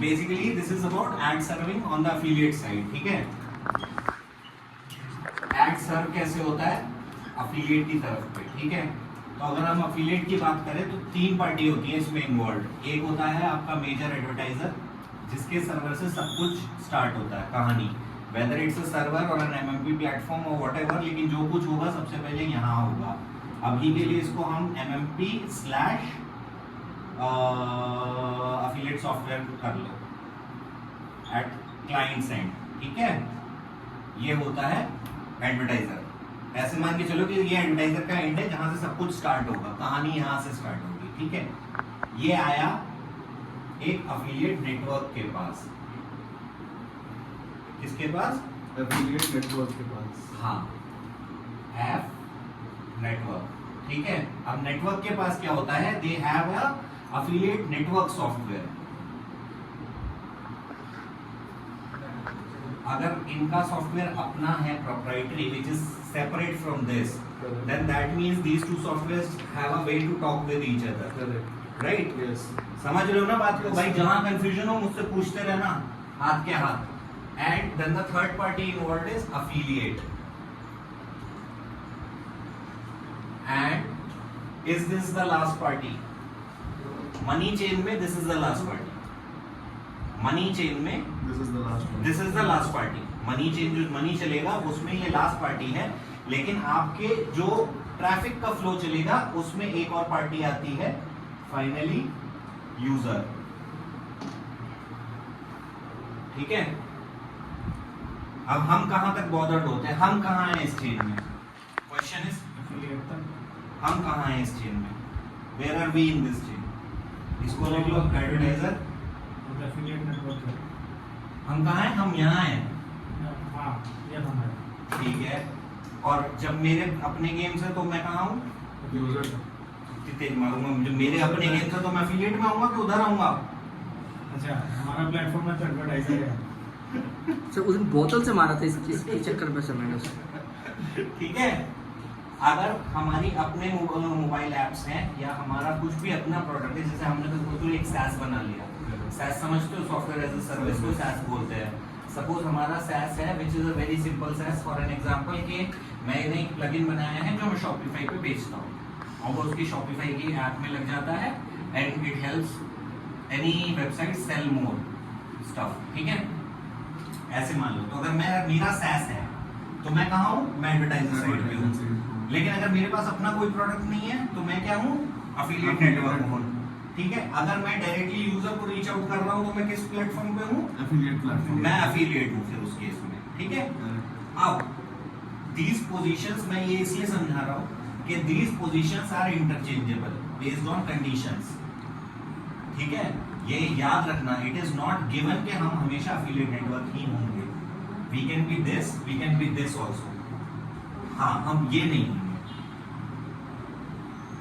Basically this is about ad serving on the affiliate side, ठीक है। Add सर्व कैसे होता है अफिलिएट की तरफ पे, ठीक है। तो अगर हम अफिलिएट की बात करें तो 3 पार्टी होती है इसमें इन्वॉल्व। एक होता है आपका मेजर एडवर्टाइजर, जिसके सर्वर से सब कुछ स्टार्ट होता है कहानी, वेदर इट्स अ सर्वर और एन एमएमपी प्लेटफॉर्म और व्हाटएवर, लेकिन जो कुछ होगा सबसे पहले यहाँ होगा। अभी के लिए इसको हम एमएमपी स्लैश अफिलिएट सॉफ्टवेयर कर लो एट क्लाइंट एंड, ठीक है। ये होता है एडवर्टाइजर। ऐसे मान के चलो कि ये एडवर्टाइजर का एंड है जहां से सब कुछ स्टार्ट होगा, कहानी यहां से स्टार्ट होगी, ठीक है। ये आया एक अफिलिएट नेटवर्क के पास, किसके पास? एफिलिएट नेटवर्क के पास। हाँ, एफ नेटवर्क, ठीक है। अब नेटवर्क के पास क्या होता है? They have a affiliate network software. अगर इनका सॉफ्टवेयर अपना है proprietary which is separate from this, then that means these two softwares have a way to talk with each other, right? Yes. समझ रहे हो ना बात को? भाई जहां कंफ्यूजन हो मुझसे पूछते रहना हाथ के हाथ। And then the third party involved is affiliate. And is this the last party? Money chain में this is the last party. Money chain में This is the last one. This is the last party. Money change जो money चलेगा उसमें ये last party है, लेकिन आपके जो ट्रैफिक का फ्लो चलेगा उसमें एक और पार्टी आती है फाइनली यूजर, ठीक है। अब हम कहां तक बॉदर्ड होते हैं? हम कहां हैं इस चेन में? क्वेश्चन इज हम कहां हैं इस चेन में? Where are we in this chain? इसको लिख लो एडवर्टाइजर। एफिलिएट नेटवर्क है। हम कहां हैं? हम यहाँ हैं, हाँ, ये हम है। ठीक है। और जब मेरे अपने गेम्स है तो मैं कहाँ हूँ? यूजर। तेज मारूंगा। जब मेरे अपने गेम्स है तो मैं अफिलिएट में आऊंगा कि उधर आऊंगा? अच्छा, हमारा प्लेटफॉर्म में तो एडवर्टाइजर है। सर उस दिन बोतल से मारा था इसके चक्कर में सर मैंने उसे। ठीक है। अगर हमारी अपने मोबाइल ऐप्स हैं या हमारा कुछ भी अपना प्रोडक्ट है, जैसे हमने तो एक SaaS बना लिया। SaaS समझते हो? सॉफ्टवेयर एज अ सर्विस को SaaS बोलते हैं। सपोज हमारा SaaS है which is a very simple SaaS। For an example कि मैंने एक प्लगइन बनाया है जो मैं Shopify पे बेचता हूँ और वो उसकी Shopify की ऐप में लग जाता है and it helps any website sell more stuff, ठीक है। ऐसे मान लो। तो अगर मेरा SaaS है तो मैं कहाँ हूँ? मैं एडवर्टाइजर साइड पे हूँ। लेकिन अगर मेरे पास अपना कोई प्रोडक्ट नहीं है तो मैं क्या हूँ? अफिलिएट नेटवर्क हूँ, ठीक है। अगर मैं डायरेक्टली यूजर को रीच आउट कर रहा हूँ तो मैं किस प्लेटफॉर्म पे हूँ? Affiliate platform. मैं अफिलिएट हूँ फिर उस केस में, ठीक है। अब these positions मैं ये इसलिए समझा रहा हूँ कि these positions are interchangeable based on conditions, ठीक है। ये याद रखना, it is not given कि हम हमेशा अफिलिएट नेटवर्क ही होंगे। We can be this, we can be this also। हाँ, हम ये नहीं होंगे,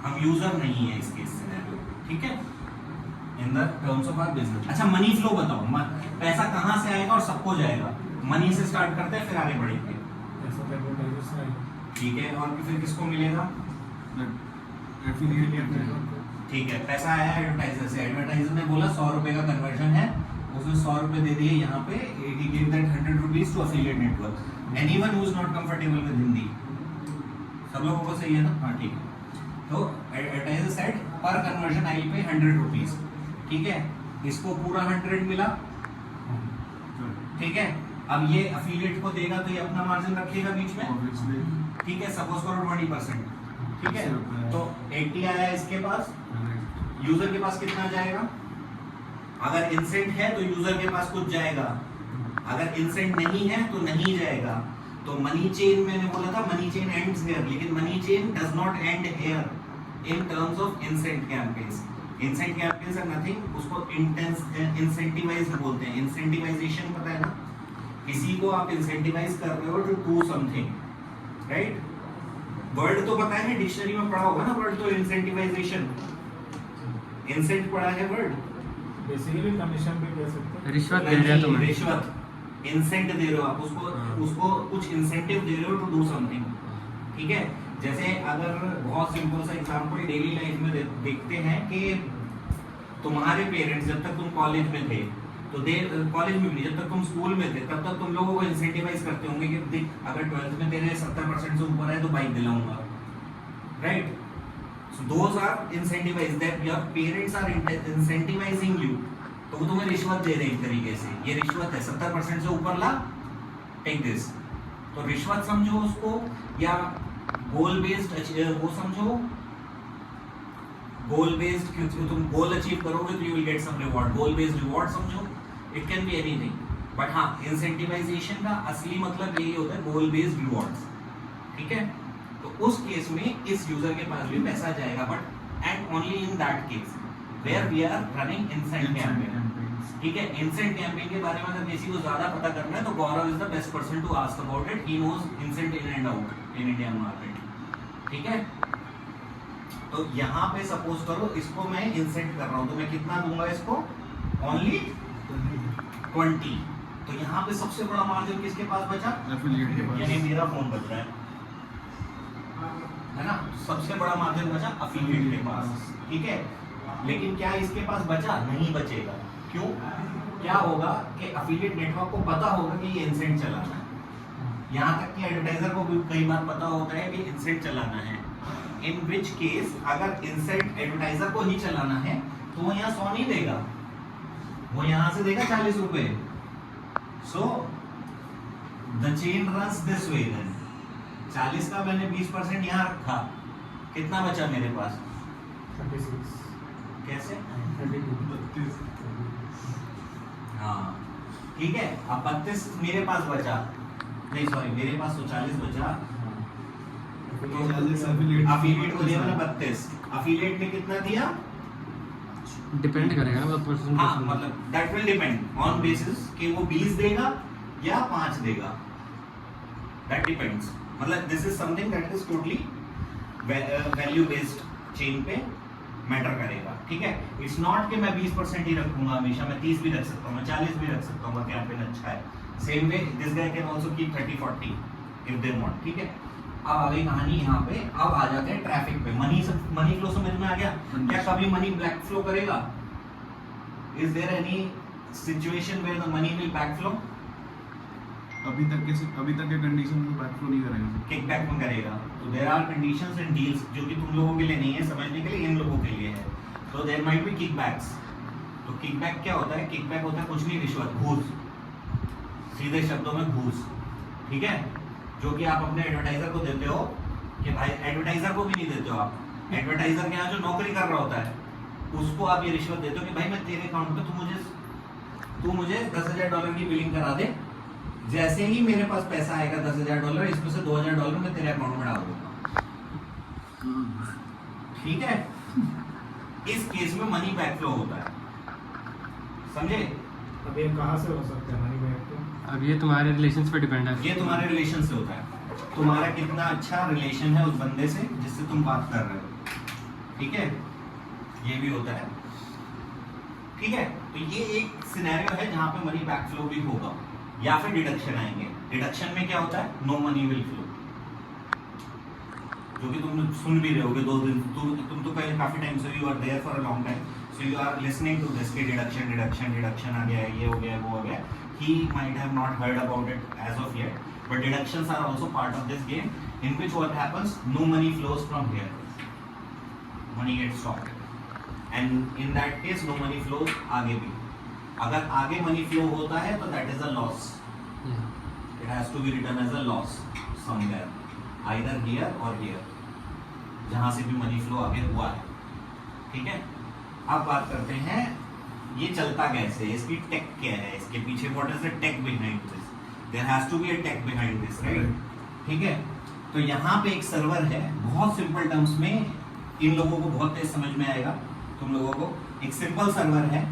हम यूजर नहीं है इस केस सिनेरियो, ठीक है। In the terms of our business. अच्छा, मनी फ्लो बताओ। पैसा कहाँ से आएगा और सबको जाएगा? मनी से स्टार्ट करते हैं फिर आगे बढ़ेंगे, ऐसा तो एडवर्टाइजर से है। ठीक है। और फिर किसको मिलेगा? Affiliate network. ठीक है। पैसा आया एडवर्टाइजर से। एडवर्टाइजर ने बोला 100 रुपए का कन्वर्जन है, उसने 100 रुपए दे दिए यहाँ पे। he gave that 100 rupees to affiliate network. Anyone who is not comfortable with Hindi? सब लोगों को सही है ना? हाँ, ठीक है। तो एडवर्टाइजर सेड पर कन्वर्जन आई पे 100 रुपीज, ठीक है। इसको पूरा 100 मिला, ठीक है। अब ये अफिलिएट को देगा तो ये अपना मार्जिन रखेगा बीच में, ऑब्वियसली। ठीक है। सपोज करो 20%, ठीक है। तो 80 आया इसके पास, यूजर के पास कितना जाएगा? अगर इंसेंट है तो यूजर के पास कुछ जाएगा, अगर इंसेंट नहीं है तो नहीं जाएगा। तो मनी चेन मैंने बोला था मनी चेन एंड्स हियर, लेकिन money chain does not end here in terms of incent campaigns. Incent campaigns are nothing, उसको इंसेंटिवाइज बोलते हैं। इंसेंटिवाइजेशन पता है ना? किसी को आप इंसेंटिवाइज कर रहे हो to do something, right. Word तो पता है, डिक्शनरी में पढ़ा होगा ना वर्ड तो। इंसेंटिवाइजेशन, इंसेंट पढ़ा है वर्ड। बेसिकली कमीशन भी दे सकते हैं। रिश्वत दे रहे हो तुम। रिश्वत, इंसेंट दे रहे हो आप उसको कुछ इंसेंटिव दे रहे हो टू डू समथिंग, ठीक है। जैसे अगर बहुत सिंपल सा एग्जांपल डेली लाइफ में देखते हैं कि तुम्हारे पेरेंट्स जब तक तुम कॉलेज में थे तो दे कॉलेज में भी नहीं, जब तक तुम स्कूल में थे तब तक तुम लोगों को इंसेंटिवाइज करते होंगे कि देख अगर 12th में तेरे 70% से ऊपर है तो बाइक दिलाऊंगा, right? So those are incentivize that your parents are incentivizing you, तो वो तुम्हें रिश्वत दे रहे हैं एक तरीके से, ये रिश्वत है, 70% से ऊपर ला, टेक दिस। तो रिश्वत समझो उसको, या गोल बेस्ड वो समझो, गोल बेस्ड, क्योंकि तुम गोल अचीव करोगे तो you will get some reward, goal based reward समझो, it can be anything, but हाँ इंसेंटिवाइजेशन का असली मतलब यही होता है, गोल बेस्ड रिवॉर्ड्स, ठीक है? तो उस केस में इस यूजर के पास भी पैसा जाएगा, but and only in that case where we are running incent campaign, ठीक है? इंसेंट कैंपेन के बारे में अगर किसी को ज्यादा पता करना है तो Gaurav is the best person to ask about it, he knows incent in and out in Indian market, ठीक है? तो यहाँ पे सपोज करो इसको मैं इंसेंट कर रहा हूँ, तो मैं कितना दूंगा इसको? ओनली 20। तो यहाँ पे सबसे बड़ा मार्जिन किसके पास बचा? एफिलिएट के पास। यानी मेरा फोन बच रहा है ना? सबसे बड़ा मार्जिन बचा अफिलिएट के पास, ठीक है? लेकिन क्या इसके पास बचा? नहीं बचेगा। क्यों? क्या होगा कि अफिलिएट नेटवर्क को पता होगा कि ये इंसेंट चलाना है, यहाँ तक कि एडवर्टाइजर को भी कई बार पता होता है कि इंसेंट चलाना है, इन विच केस अगर इंसेंट एडवर्टाइजर को ही चलाना है तो वो यहाँ 100 नहीं देगा, वो यहाँ से देगा 40 रुपए। So the chain runs this way, then 40 का मैंने 20% यहाँ रखा, कितना बचा मेरे पास? 36 कैसे? 32 हाँ ठीक है, अब 32 मेरे पास बचा, नहीं सॉरी मेरे पास तो 40 बचा, अफिलिएट को दिया मैंने 32, अफिलिएट ने कितना दिया? डिपेंड करेगा ना पर्सन, हाँ मतलब that will depend on basis कि वो 20 देगा या 5 देगा, दैट डिपेंड्स, मतलब this is something that is totally value based chain पे मैटर करेगा, ठीक है? इट्स नॉट कि मैं 20% ही रखूंगा हमेशा, मैं 30 भी रख सकता हूँ, मैं 40 भी रख सकता हूँ, कैंपेन अच्छा है। Same way this guy can also keep 30-40 if they want, ठीक है? अब आ गई कहानी यहाँ पे, अब आ जाते हैं ट्रैफिक पे। मनी फ्लो समझ में आ गया? क्या कभी मनी ब्लैक फ्लो करेगा? Is there any situation where the money will back flow? अभी तक के कंडीशन में बैक फ्लो नहीं करेगा, किक बैक में करेगा। तो there are conditions and deals जो कि तुम लोगों के लिए नहीं है, समझने के लिए इन लोगों के लिए है। तो there might be kickbacks. तो किक बैक क्या होता है? किक बैक होता है कुछ नहीं, रिश्वत, घूस, सीधे शब्दों में घूस, ठीक है? जो कि आप अपने एडवर्टाइजर को देते हो, कि भाई एडवर्टाइजर को भी नहीं देते हो आप, एडवर्टाइजर के यहाँ जो नौकरी कर रहा होता है उसको आप ये रिश्वत देते हो कि भाई मैं तेरे अकाउंट पे तू मुझे $10,000 की बिलिंग करा दे, जैसे ही मेरे पास पैसा आएगा $10,000, इसमें से $2,000 मैं तेरे अकाउंट में डाल दूंगा, ठीक है? इस केस में मनी बैक फ्लो होता है, समझे? अब ये कहाँ से हो सकता है मनी बैक फ्लो? अब ये तुम्हारे रिलेशंस पे डिपेंड है। ये तुम्हारे रिलेशन से होता है, तुम्हारा कितना अच्छा रिलेशन है उस बंदे से जिससे तुम बात कर रहे हो, ठीक है? ये भी होता है, ठीक है? तो ये एक सिनेरियो है जहां पे मनी बैक फ्लो भी होगा, या फिर डिडक्शन आएंगे। डिडक्शन में क्या होता है? नो मनी विल फ्लो, जो कि तुम सुन भी रहे होगे 2 दिन, तुम तो पहले काफी टाइम से you are there for a long time, so you are listening to this कि डिडक्शन आ गया है, ये हो गया, वो हो गया। He might have not heard about it as of yet, but deductions are also part of this game, in which what happens, no money flows from here, money gets stopped, and in that case no money flows आगे भी। अगर आगे money flow होता है तो that is a loss, it has to be written as a loss somewhere, either here or here, जहाँ से भी money flow आगे हुआ है, ठीक है? अब बात करते हैं ये चलता कैसे, इसकी टेक क्या है, इसके पीछे what is the tech behind this? There has to be a tech behind this, right? ठीक है? तो यहाँ पे एक सर्वर है, बहुत सिंपल टर्म्स में इन लोगों को बहुत तेज समझ में आएगा तुम लोगों को। एक सिंपल सर्वर है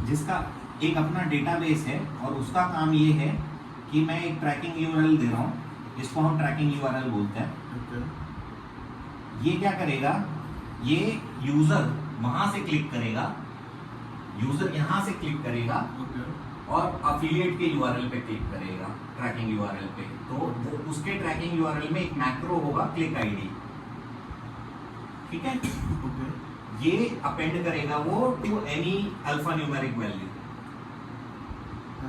जिसका एक अपना डेटाबेस है, और उसका काम ये है कि मैं एक ट्रैकिंग यूआरएल दे रहा हूँ, इसको हम ट्रैकिंग यूआरएल बोलते हैं। ये क्या करेगा? ये यूजर वहां से क्लिक करेगा, यूजर यहां से क्लिक करेगा और अफिलिएट के यूआरएल पे क्लिक करेगा, ट्रैकिंग यूआरएल पे। तो वो उसके ट्रैकिंग यूआरएल में एक मैक्रो होगा, क्लिक आईडी, ठीक है? ये अपेंड करेगा वो to any alphanumeric value,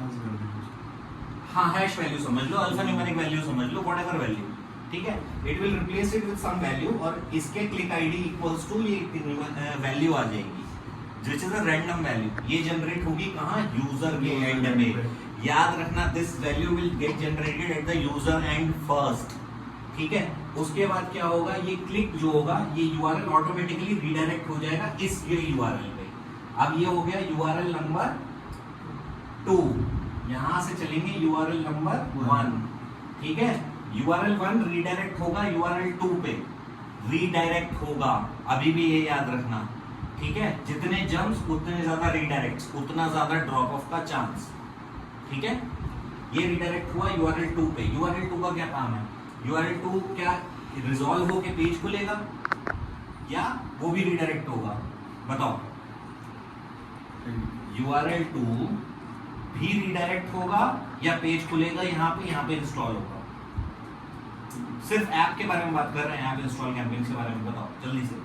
hash कर देंगे हाँ हैश वैल्यू समझ लो, अल्फा न्यूमेरिक वैल्यू समझ लो, व्हाटएवर वैल्यू, ठीक है। It will replace it with some value और इसके क्लिक आईडी इक्वल्स टू ये वैल्यू आ जाएगी which is a random value. ये जनरेट होगी कहाँ, यूजर के एंड पे। याद रखना this value will get generated at the user end first, ठीक है। उसके बाद क्या होगा, ये क्लिक जो होगा ये यूआरएल ऑटोमेटिकली रीडायरेक्ट हो जाएगा इस ये यूआरएल पे। अब ये हो गया यूआरएल नंबर 2, यहां से चलेंगे यूआरएल नंबर 1, ठीक है। यूआरएल 1 रीडायरेक्ट होगा यूआरएल 2 पे, रीडायरेक्ट होगा, अभी भी ये याद रखना, ठीक है। जितने जंप्स उतने ज्यादा रीडायरेक्ट्स, उतना ज्यादा ड्रॉप ऑफ का चांस, ठीक है। ये रीडायरेक्ट हुआ यूआरएल 2 पे। यूआरएल 2 का क्या काम है, यूआरएल 2 क्या रिजॉल्व होके पेज खुलेगा या वो भी रीडायरेक्ट होगा, बताओ। यूआरएल 2 भी रीडायरेक्ट होगा या पेज खुलेगा यहाँ पे इंस्टॉल होगा। सिर्फ ऐप के बारे में बात कर रहे हैं, ऐप इंस्टॉल कैंपेन के बारे में बताओ जल्दी से,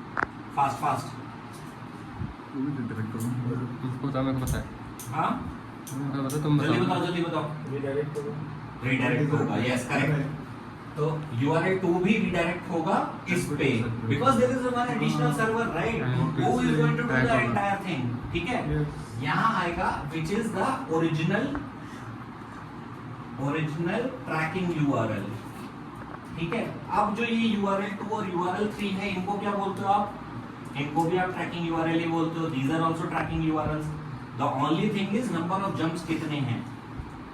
फास्ट। वो भी डायरेक्ट करूंगा उसको बता, मेरे को पता है। हाँ बता, तुम जल्दी बताओ। रीडायरेक्ट होगा, यस करेक्ट। तो URL 2 भी रीडायरेक्ट होगा इस पे, because there is one additional server, right, who is going to do the entire thing, ठीक है। यहाँ आएगा which is the original tracking URL, ठीक है। अब जो ये URL 2 और URL 3 है, इनको क्या बोलते हो आप, इनको भी आप ट्रैकिंग URL ही बोलते हो। These are also tracking URLs। The only thing is number of jumps कितने हैं,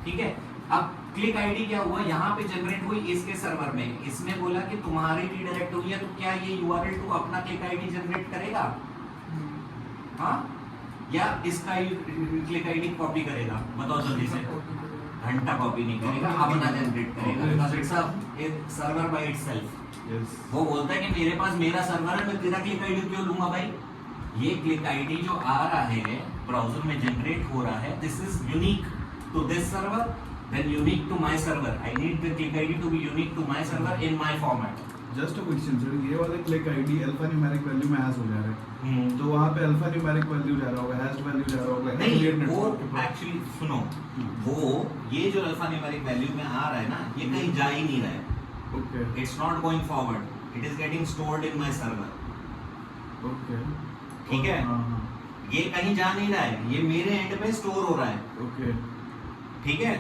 ठीक है। अब क्लिक आईडी क्या हुआ, यहाँ पे जनरेट हुई इसके सर्वर में, इसमें बोला कि तुम्हारी रीडायरेक्ट हुई है, तो क्या ये URL 2 अपना क्लिक आईडी जनरेट करेगा, हाँ, या इसका क्लिक आईडी कॉपी करेगा, बताओ जल्दी से। घंटा कॉपी नहीं करेगा, अपना जनरेट करेगा, because it's a server by itself. Yes वो बोलता है कि मेरे पास मेरा सर्वर है, मैं तेरा क्लिक आईडी क्यों लूंगा भाई। ये क्लिक आईडी जो आ रहा है ब्राउजर में जनरेट हो रहा है, this is unique to this server, then unique to my server. I need the click ID to be unique to my server in my format. Just a question sir, ये वाले click ID alpha numeric value में hash हो जा रहा है, तो वहाँ पे अल्फा न्यूमेरिक वैल्यू जा रहा होगा, हैश वैल्यू जा रहा होगा, नहीं, एफिलिएट वो नेटवर्क के पास। एक्चुअली सुनो, वो ये जो अल्फा न्यूमेरिक वैल्यू में आ रहा है ना, ये कहीं जा ही नहीं रहा है। Okay It's not going forward. It is getting stored in my server. Okay ठीक है? हाँ हाँ ये कहीं जा नहीं रहा है, ये मेरे एंड पे स्टोर हो रहा है, ओके ठीक है।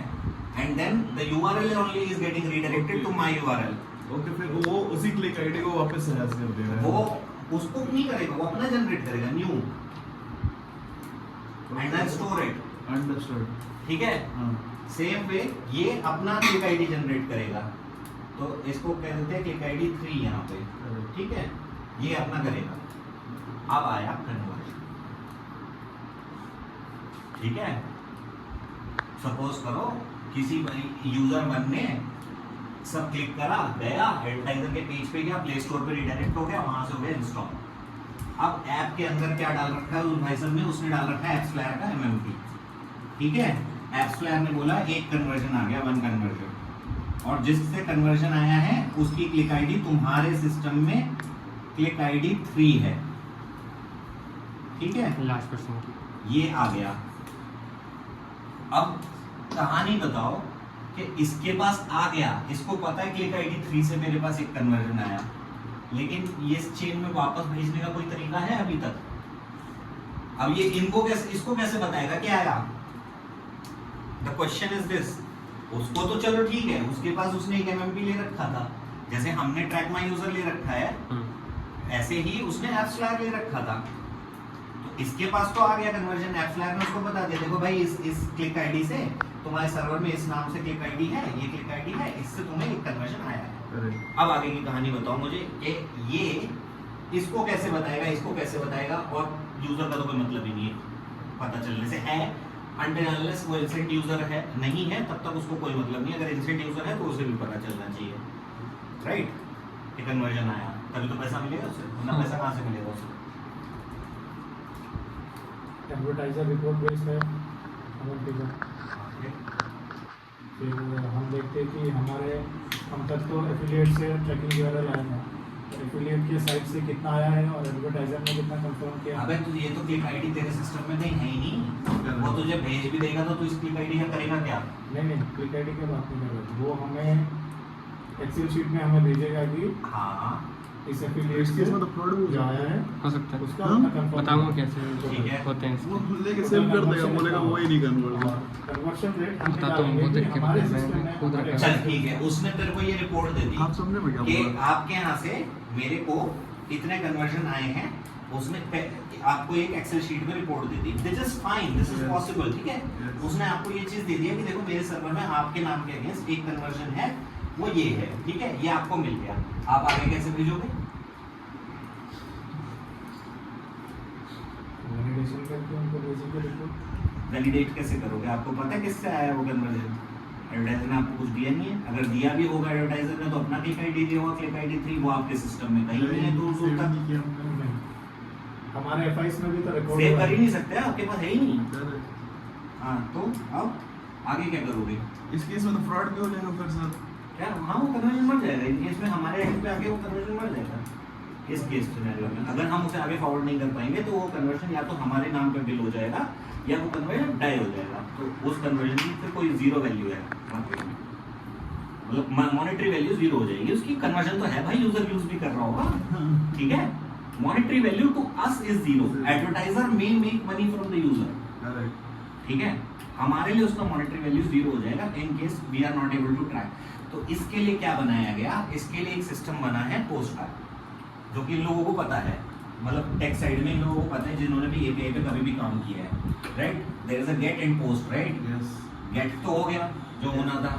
And then the URL only is getting redirected to my URL. Okay, फिर वो उसी क्लिक आईडी को वापस से हैश कर दे रहा है। वो उसको नहीं करेगा, वो अपना जनरेट करेगा new and then store it, understood. ठीक है। हाँ सेम वे ये अपना क्लिक आईडी जनरेट करेगा, तो इसको कह देते हैं क्लिक आईडी 3 यहाँ पे, ठीक है। ये अपना करेगा। अब आया कन्वर्जन, ठीक है। सपोज करो किसी यूजर 1 ने सब क्लिक करा, गया एडवर्टाइजर के पेज पे गया, प्ले स्टोर पे रिडायरेक्ट हो गया, वहां से हो गया इंस्टॉल। अब ऐप के अंदर क्या डाल रखा है उस भाई साहब ने, उसने डाल रखा है एप्सफ्लायर का MMP, ठीक है। एप्सफ्लायर ने बोला एक कन्वर्जन आ गया, 1 कन्वर्जन, और जिससे कन्वर्जन आया है उसकी क्लिक आईडी तुम्हारे सिस्टम में क्लिक आईडी 3 है, ठीक है। लास्ट क्वेश्चन ये आ गया। अब कहानी बताओ कि इसके पास आ गया, इसको पता है क्लिक आईडी 3 से मेरे पास एक कन्वर्जन आया, लेकिन ये चेन में वापस भेजने का कोई तरीका है अभी तक? अब ये इनको कैसे, इसको कैसे बताएगा क्या आया? The question is this. उसको तो चलो ठीक है, उसके पास उसने एक MMP ले रखा था, जैसे हमने ट्रैक माय यूजर ले रखा है, ऐसे ही उसने एप्सफ्लायर ले रखा था। तो इसके पास तो आ गया कन्वर्जन, एप्सफ्लायर ने उसको बता दिया देखो भाई इस क्लिक आईडी से तुम्हारे सर्वर में इस नाम से क्लिक आईडी है, ये क्लिक आईडी है, इससे तुम्हें एक कन्वर्जन आया है। अब आगे की कहानी बताओ मुझे कि ये इसको कैसे बताएगा, इसको कैसे बताएगा, और यूजर का तो कोई मतलब ही नहीं है पता चलने से। है अनटिल अनलेस वो इंसेंट यूजर है, नहीं है तब तक उसको कोई मतलब नहीं। अगर इंसेंट यूजर है तो उसे भी पता चलना चाहिए, राइट, कि कन्वर्जन आया, तभी तो पैसा मिलेगा उसे, वरना पैसा कहाँ से मिलेगा उसे? एडवर्टाइजर रिपोर्ट बेस्ड है MMP का। फिर हम देखते हैं कि हम तक तो एफिलिएट से ट्रैकिंग URL आया था, एफिलिएट के साइड से कितना आया है और एडवर्टाइजर ने कितना कंफर्म किया। अबे तो ये तो क्लिक आईडी तेरे सिस्टम में कहीं है ही नहीं, वो तुझे भेज भी देगा तो तू इस क्लिक आईडी का करेगा क्या? नहीं क्लिक आईडी की बात नहीं कर रहा, वो हमें एक्सेल शीट में हमें भेजेगा कि हाँ इस एफिलिएट इसके इसमें तो फ्रॉड भी जो आया है हो सकता है। उसका हाँ? अपना कंफर्म बताऊंगा कैसे ठीक है। होते हैं वो लेके सेव कर देगा, बोलेगा वो ही नहीं कन्वर्ट। कन्वर्शन रेट बता तो हमको देख के हमारे मैंने सिस्टम में खुद रखा चल ठीक है, उसने तेरे को ये रिपोर्ट दे दी आप समझे मैं क्या कि बोल रहा आपके यहाँ से मेरे को इतने कन्वर्जन आए हैं, उसने आपको एक एक्सेल शीट में report they the, this is fine, this is Yes. Possible, ठीक है। Yes. उसने आपको ये चीज दे दी है कि देखो मेरे सर्वर में आपके नाम के अगेंस्ट एक कन्वर्जन है, वो ये है, ठीक है, ये आपको मिल गया। आप आगे कैसे भेजोगे? वैलिडेशन करके उनको भेजेंगे रिपोर्ट। वैलिडेट कैसे करोगे? आपको पता है किससे आया है वो कन्वर्जन? एडवर्टाइजर ने आपको कुछ दिया नहीं है। अगर दिया भी होगा एडवर्टाइजर ने तो अपना क्लिक आईडी दिया होगा, क्लिक आईडी 3 वो आपके सिस्टम में कहीं नहीं है, दूर दूर तक नहीं किया हमने। नहीं, हमारे एफआईएस में भी तो रिकॉर्ड सेव कर ही नहीं सकते, आपके पास है ही नहीं। Correct. हाँ तो अब आगे क्या करोगे? इस केस में तो फ्रॉड भी हो जाएगा फिर सर। क्या? हाँ वो कन्वर्जन मर जाएगा, इन केस में हमारे एंड पे आके वो कन्वर्जन मर जाएगा। इस केस सिनेरियो में अगर हम उसे आगे फॉरवर्ड नहीं कर पाएंगे तो वो कन्वर्जन या तो हमारे नाम पे बिल हो जाएगा या वो कन्वर्जन डाई हो जाएगा। तो उस कन्वर्जन की फिर कोई जीरो वैल्यू है वहाँ पे, मतलब मॉनेटरी वैल्यू जीरो हो जाएगी उसकी। कन्वर्जन तो है भाई, यूजर यूज भी कर रहा होगा, ठीक है। Monetary value to us is zero, advertiser may make money from the user, correct. ठीक है। हमारे लिए उसका मॉनेटरी वैल्यू जीरो हो जाएगा in case we are not able to track. तो इसके लिए क्या बनाया गया? इसके लिए एक सिस्टम बना है पोस्टबैक, जो कि इन लोगों को पता है, मतलब टेक साइड में इन लोगों को पता है जिन्होंने भी एपीआई पे कभी भी काम किया है, right. There is a get and post, right. Yes. Get तो हो गया जो होना था,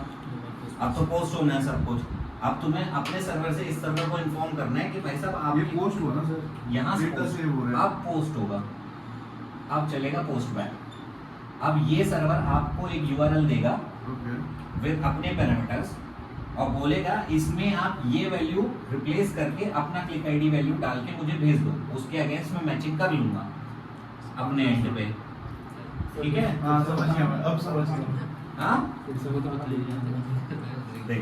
अब तो पोस्ट होना है सब कुछ। अब तुम्हें अपने सर्वर से इस सर्वर को इन्फॉर्म करना है कि भाई साहब ये आप पोस्ट हुआ ना सर? यहाँ से डेटा post- सेव हो रहा है। अब पोस्ट होगा, अब चलेगा पोस्ट बैक। अब ये सर्वर आपको एक यूआरएल देगा ओके। विद अपने पैरामीटर्स और बोलेगा इसमें आप ये वैल्यू रिप्लेस करके अपना क्लिक आईडी वैल्यू डाल के मुझे भेज दो, उसके अगेंस्ट मैं मैचिंग कर लूंगा अपने एंड पे, ठीक है। हाँ समझ गया मैं, अब समझ गया। हाँ फिर से बता देख,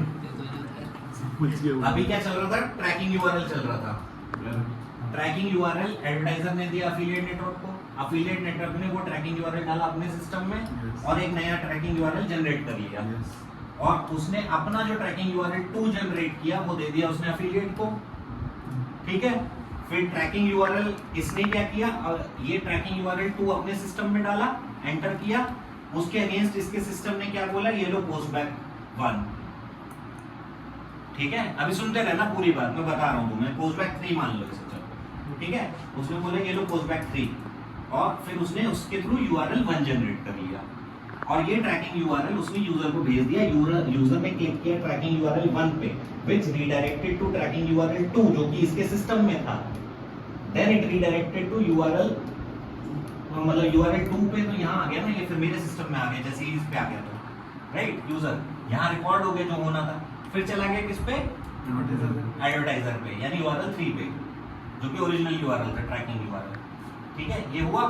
समझ गया। अभी क्या चल रहा था? ट्रैकिंग यूआरएल चल रहा था। ट्रैकिंग यूआरएल एडवर्टाइजर ने दिया अफिलिएट नेटवर्क को, अफिलिएट नेटवर्क ने वो ट्रैकिंग यूआरएल डाला अपने सिस्टम में Yes. और एक नया ट्रैकिंग यूआरएल जनरेट कर लिया। यस। और उसने अपना जो ट्रैकिंग यूआरएल 2 जनरेट किया वो दे दिया उसने अफिलिएट को, ठीक है। फिर ट्रैकिंग यूआरएल इसने क्या किया? ये ट्रैकिंग यूआरएल 2 अपने सिस्टम में डाला, एंटर किया, उसके अगेंस्ट इसके सिस्टम ने क्या बोला? ये लो पोस्ट बैक 1, ठीक है। अभी सुनते रहना पूरी बात, मैं बता रहा हूँ तुम्हें। पोस्ट बैक 3 मान लो इसे, चलो ठीक है। उसने बोला ये लो पोस्ट बैक 3 और फिर उसने उसके थ्रू यूआरएल 1 जनरेट कर लिया और ये ट्रैकिंग यूआरएल उसने यूजर को भेज दिया। यूजर ने क्लिक किया ट्रैकिंग यूआरएल 1 पे which redirected to tracking URL 2 जो कि इसके सिस्टम में था। Then it redirected to URL, मतलब यूआरएल 2 पे, तो यहाँ आ गया ना, ये फिर मेरे सिस्टम में आ गया जैसे ही इस पे आ गया था, राइट। यूजर यहाँ रिकॉर्ड हो गया जो होना था, फिर चला गया किस पे? एडवर्टाइजर पे, यानी यूआरएल 3 पे जो कि ओरिजिनल यूआरएल था, ट्रैकिंग यूआरएल, ठीक है। ये हुआ,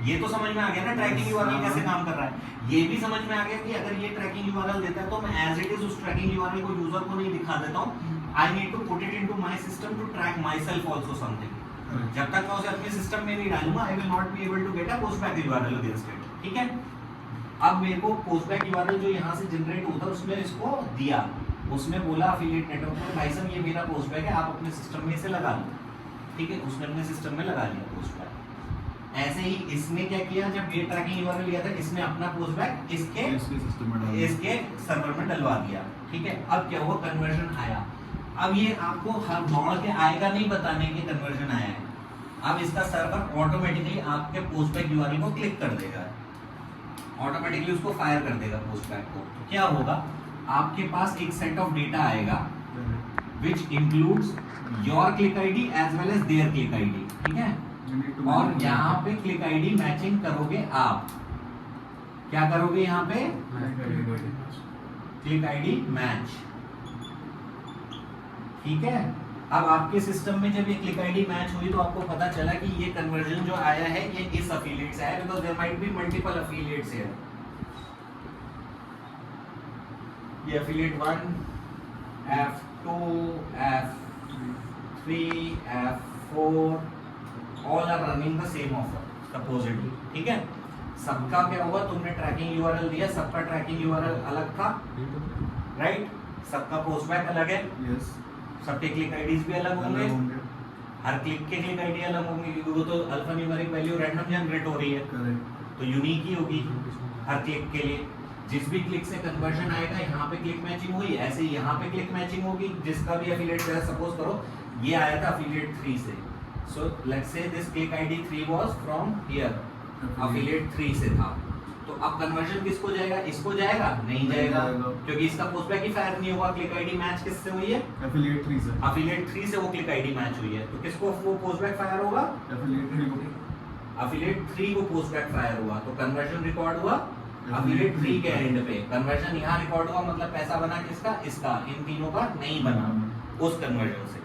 ये तो समझ में आ गया ना ट्रैकिंग यूआरएल कैसे काम कर रहा है। ये भी समझ में आ गया कि अगर ये ट्रैकिंग यूआरएल देता है तो मैं एज इट इज उस ट्रैकिंग यूआरएल को यूजर को नहीं दिखा देता हूं। I need to put it into my system to track myself also something. जब तक मैं उसे अपने सिस्टम में नहीं डालूंगा I will not be able to get a postback URL against it, ठीक है। अब मेरे को पोस्ट बैक यूआरएल जो यहाँ से जनरेट होता है उसने इसको दिया, उसने बोला अफिलिएट नेटवर्क को भाई साहब ये मेरा पोस्ट बैक है, आप अपने सिस्टम में इसे लगा लो, ठीक है। उसने अपने सिस्टम में लगा लिया पोस्ट बैक। ऐसे ही इसने क्या किया? जब ये ट्रैकिंग यूआरएल लिया था इसने अपना पोस्ट बैक इसके सिस्टम में डाल दिया। इसके सर्वर में डलवा दिया, ठीक है। अब क्या हुआ? कन्वर्जन आया। अब ये आपको हर दौड़ के आएगा नहीं बताने कि कन्वर्जन आया है। अब इसका सर्वर ऑटोमेटिकली आपके पोस्ट बैक यूआरएल को क्लिक कर देगा, ऑटोमेटिकली उसको फायर कर देगा पोस्ट बैक को। तो क्या होगा? आपके पास एक सेट ऑफ डेटा आएगा which includes your click ID as well as their click ID, ठीक है। और यहाँ पे क्लिक आईडी मैचिंग करोगे आप, क्या करोगे यहाँ पे? क्लिक आईडी मैच, ठीक है। अब आपके सिस्टम में जब ये क्लिक आईडी मैच हुई तो आपको पता चला कि ये कन्वर्जन जो आया है ये इस अफिलिएट से है, because there might be multiple affiliates here. ये affiliate 1, F2, F3, F4 all are running the same offer supposedly, ठीक है। सबका क्या हुआ, तुमने ट्रैकिंग यूआरएल दिया, सबका ट्रैकिंग यूआरएल अलग था, राइट? सबका पोस्टबैक अलग है, यस, सबके क्लिक आईडीज भी अलग होंगे, हर क्लिक के क्लिक आईडी अलग होंगे क्योंकि वो तो alpha numeric value random generate हो रही है, करेक्ट, तो यूनिक ही होगी हर क्लिक के लिए। जिस भी क्लिक से कन्वर्जन आएगा यहाँ पे क्लिक मैचिंग हुई, ऐसे ही यहाँ पे क्लिक मैचिंग होगी। जिसका भी एफिलिएट है, सपोज करो ये आया था एफिलिएट 3 से, so let's say this click ID 3 was from here, affiliate 3 से था, तो अब कन्वर्जन किसको जाएगा, इसको जाएगा? नहीं जाएगा, क्योंकि इसका पोस्टबैक ही फायर नहीं हुआ। क्लिक आईडी मैच किससे हुई है? एफिलिएट 3 से, एफिलिएट 3 से वो क्लिक आईडी मैच हुई है, तो किसको वो पोस्टबैक फायर होगा? एफिलिएट 3 को, एफिलिएट 3 को पोस्टबैक फायर हुआ, तो कन्वर्जन रिकॉर्ड हुआ एफिलिएट 3 के एंड पे। कन्वर्जन यहाँ रिकॉर्ड हुआ, मतलब पैसा बना किसका? इसका। इन तीनों का नहीं बना उस कन्वर्जन से।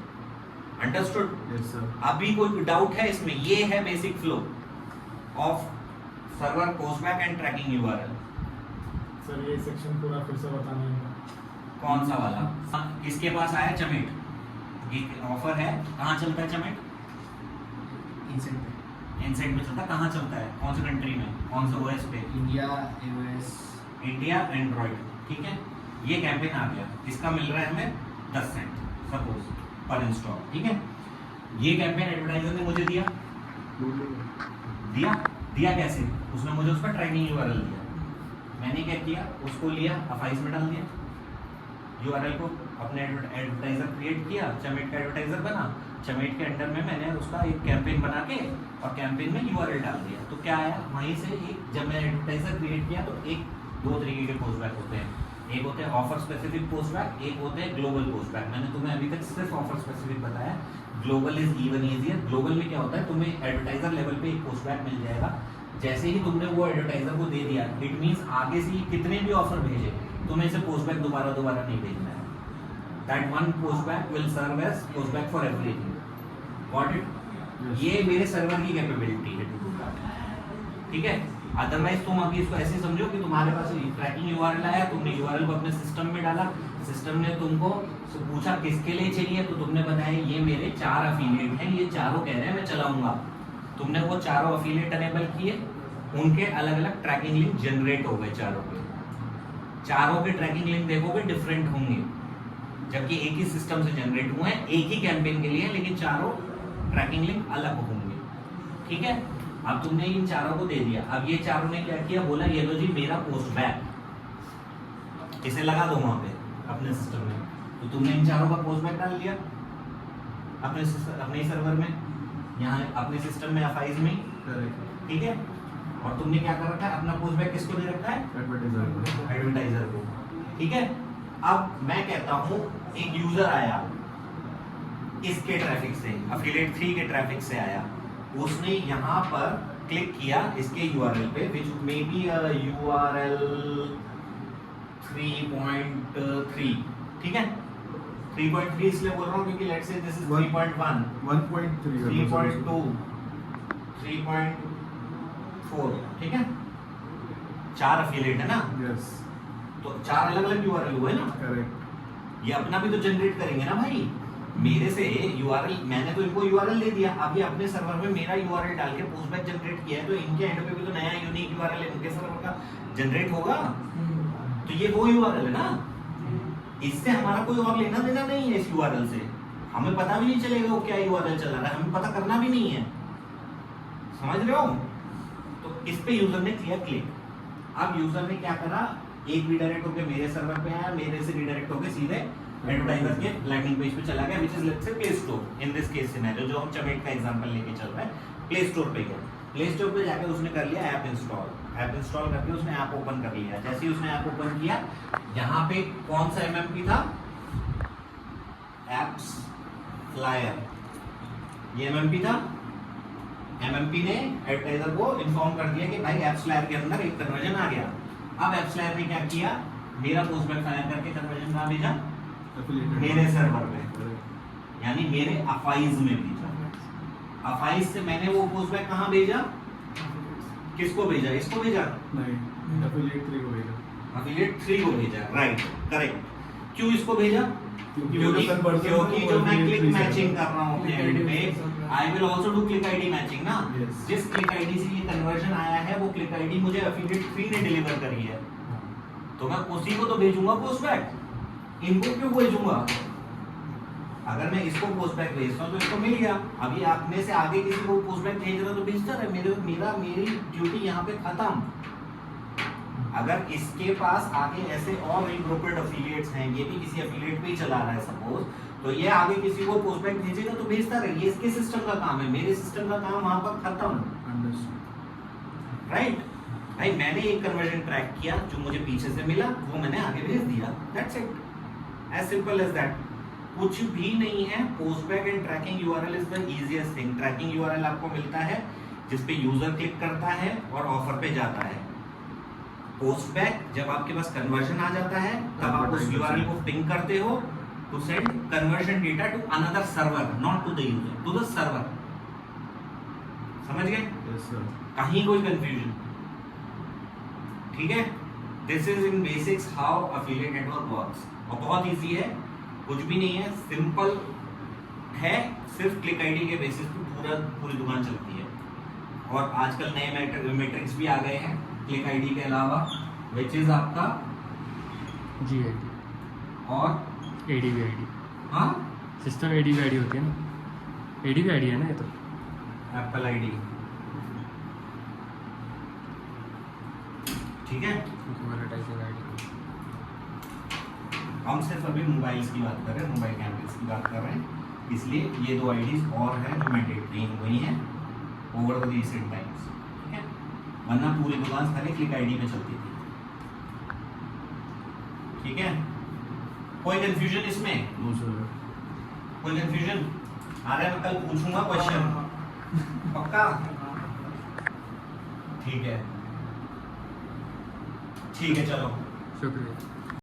अंडरस्टूड? Yes sir. अभी कोई डाउट है इसमें? ये है basic flow of server postback and tracking URL. Sir ये सेक्शन पूरा फिर से बताना है। कौन सा वाला? किसके पास आया? चमेट, ये ऑफर है। कहाँ चलता है चमेट? इनसाइड में चलता है। कहाँ चलता है? कौन सी कंट्री में? कौन सा ओएस पे? इंडिया, यूएस, इंडिया, एंड्रॉइड, ठीक है। ये कैंपेन आ गया, इसका मिल रहा है हमें 10 सेंट सपोज पर इंस्टॉल, ठीक है। ये कैंपेन एडवर्टाइजर ने मुझे दिया कैसे? उसने मुझे उसका ट्रैकिंग यूआरएल दिया, मैंने क्या किया, उसको लिया, अफाइज में डाल दिया यूआरएल को, अपने एडवर्टाइजर क्रिएट किया, चमेट का एडवर्टाइजर बना, चमेट के अंडर में मैंने उसका एक कैंपेन बना के और कैंपेन में यूआरएल डाल दिया। तो क्या आया वहीं से? एक जब मैंने एडवर्टाइजर क्रिएट किया तो दो तरीके के पोस्टबैक होते हैं, एक होते हैं ऑफर स्पेसिफिक पोस्टबैक, एक होते हैं ग्लोबल पोस्टबैक। मैंने तुम्हें अभी तक सिर्फ ऑफर स्पेसिफिक बताया, global is even easier. Global में क्या होता है, तुम्हें एडवर्टाइजर लेवल पे एक पोस्टबैक मिल जाएगा, जैसे ही तुमने वो एडवर्टाइजर को दे दिया, इट मींस आगे से कितने भी ऑफर भेजे, तुम्हें इसे पोस्टबैक दोबारा नहीं भेजना है। That one postback will serve as postback for everything. Got it? ये मेरे सर्वर की कैपेबिलिटी है, ठीक है। अदरवाइज तुम अभी इसको ऐसे समझो कि तुम्हारे पास ट्रैकिंग यूआरएल आया, तुमने यूआरएल को अपने सिस्टम में डाला, सिस्टम ने तुमको पूछा किसके लिए चाहिए, तो तुमने बताया ये मेरे 4 अफिलिएट हैं, ये चारों कह रहे हैं मैं चलाऊंगा। तुमने वो चारों अफिलिएट अनेबल किए, उनके अलग अलग ट्रैकिंग लिंक जनरेट हो गए चारों के। चारों के ट्रैकिंग लिंक देखोगे डिफरेंट होंगे, जबकि एक ही सिस्टम से जनरेट हुए हैं, एक ही कैंपेन के लिए, लेकिन चारों ट्रैकिंग लिंक अलग होंगे, ठीक है। अब तुमने इन चारों को दे दिया, अब ये चारों ने क्या किया, बोला ये लो जी मेरा पोस्टबैक, इसे लगा दो वहां पे अपने सिस्टम में। तो तुमने इन चारों का पोस्टबैक डाल दिया अपने सर्वर में, यहाँ अपने सिस्टम में अफाइज में, ठीक है। और तुमने क्या कर रखा है, अपना पोस्टबैक किसको दे रखा है? एडवर्टाइजर को, ठीक है। अब मैं कहता हूँ एक यूजर आया इसके ट्रैफिक से, एफिलिएट 3 के ट्रैफिक से आया, उसने यहाँ पर क्लिक किया इसके यूआरएल पे, which may be a URL 3.3, ठीक है। 3.3 इसलिए बोल रहा हूँ क्योंकि लेट्स से दिस इज 3.1, 1.3, 3.2, 3.4, ठीक है। 4 एफिलिएट है ना, यस, तो 4 अलग अलग यूआरएल हुए ना, करेक्ट। ये अपना भी तो जनरेट करेंगे ना भाई। मेरे से यूआरएल, मैंने तो इनको यूआरएल दे दिया, अब ये अपने सर्वर में मेरा यूआरएल डाल के पोस्टबैक जनरेट किया है, तो इनके एंड पे भी तो नया यूनिक यूआरएल इनके सर्वर का जनरेट होगा, तो ये वो यूआरएल है ना, इससे हमारा कोई और लेना देना नहीं है। इस यूआरएल से हमें पता भी नहीं चलेगा वो क्या यूआरएल चला रहा है, हमें पता करना भी नहीं है, समझ रहे हो। तो इस पे यूजर ने किया क्लिक। अब यूजर ने क्या करा, एक रिडायरेक्ट होकर मेरे सर्वर पे आया, मेरे से रिडायरेक्ट होकर सीधे एडवर्टाइजर के लैंडिंग पेज पे चला गया, which is let's say play store in this case scenario, जो हम चमेट का एग्जांपल लेके चल रहे हैं। प्ले स्टोर पे गया, प्ले स्टोर पे जाके उसने कर लिया ऐप इंस्टॉल करके उसने ऐप ओपन कर लिया। जैसे ही उसने ऐप ओपन किया, यहाँ पे कौन सा एमएमपी था, एप्स फ्लायर, ये एमएमपी था। एमएमपी ने एडवर्टाइजर को इन्फॉर्म कर दिया कि भाई एप्स फ्लायर के अंदर एक कन्वर्जन आ गया। अब एप्स फ्लायर ने क्या किया, मेरा पोस्टबैक फायर करके कन्वर्जन कहाँ भेजा, मेरे सर्वर में, यानी मेरे अफाइज में भेजा। अफाइज से मैंने वो पोस्टबैक कहाँ भेजा, किसको भेजा, इसको भेजा नहीं, एफिलिएट 3 को भेजा, एफिलिएट 3 को भेजा, राइट, करेक्ट। क्यों इसको भेजा, क्योंकि क्योंकि जो मैं क्लिक मैचिंग कर रहा हूँ अपने एंड पे, I will also do click ID matching ना। Yes. जिस क्लिक आईडी से ये कन्वर्जन आया है वो क्लिक आईडी मुझे एफिलिएट फ्री ने डिलीवर करी है, तो मैं उसी को तो भेजूंगा पोस्टबैक, इनको क्यों भेजूंगा? अगर मैं इसको पोस्टबैक भेजता हूँ तो इसको मिल गया। अभी आपने से आगे किसी को पोस्टबैक भेज रहा तो भेजता रहे, मेरी ड्यूटी यहाँ पे खत्म। अगर इसके पास आगे ऐसे और रिग्रुपेड एफिलिएट्स हैं, ये भी किसी एफिलिएट पे ही चला रहा है सपोज, तो ये आगे किसी को पोस्टबैक भेजेगा तो भेजता रहे, ये इसके सिस्टम का काम है, मेरे सिस्टम का काम वहां पर खत्म। राइट भाई, मैंने एक कन्वर्जन ट्रैक किया, जो मुझे पीछे से मिला वो मैंने आगे भेज दिया, that's it, as simple as that. कुछ भी नहीं है। Postback and tracking URL is the easiest thing. Tracking URL आपको मिलता है जिस पे यूजर क्लिक करता है और ऑफर पे जाता है। पोस्टबैक जब आपके पास कन्वर्जन आ जाता है तब आप उस यूआरएल को पिंग करते हो to send conversion data to another server, not to the user, to the server. समझ गए? Yes sir. कहीं कोई कंफ्यूजन? ठीक है, this is in basics how affiliate network works. और बहुत इजी है, कुछ भी नहीं है, सिंपल है, सिर्फ क्लिक आईडी के बेसिस पे पूरी दुकान चलती है। और आजकल नए मैट्रिक्स भी आ गए हैं क्लिक आईडी के अलावा, विच इज आपका GID और ADV-ID। हाँ सिस्टम ADV-ID होती है ना, ADV-ID है ना ये तो। एप्पल आईडी, ठीक है। Advertising ID। हम सिर्फ अभी मोबाइल्स की बात कर रहे हैं, मोबाइल कैमरेज की बात कर रहे हैं, इसलिए ये दो आईडीज और हैं जो मैंडेटरी हुई हैं ओवर द रीसेंट टाइम्स, ठीक है। वरना पूरी दुकान खाली क्लिक आईडी पे चलती थी, ठीक है। कोई कंफ्यूजन इसमें? No sir. कोई कंफ्यूजन आ रहा है? मैं कल पूछूंगा क्वेश्चन, पक्का? ठीक है, ठीक है, चलो। शुक्रिया।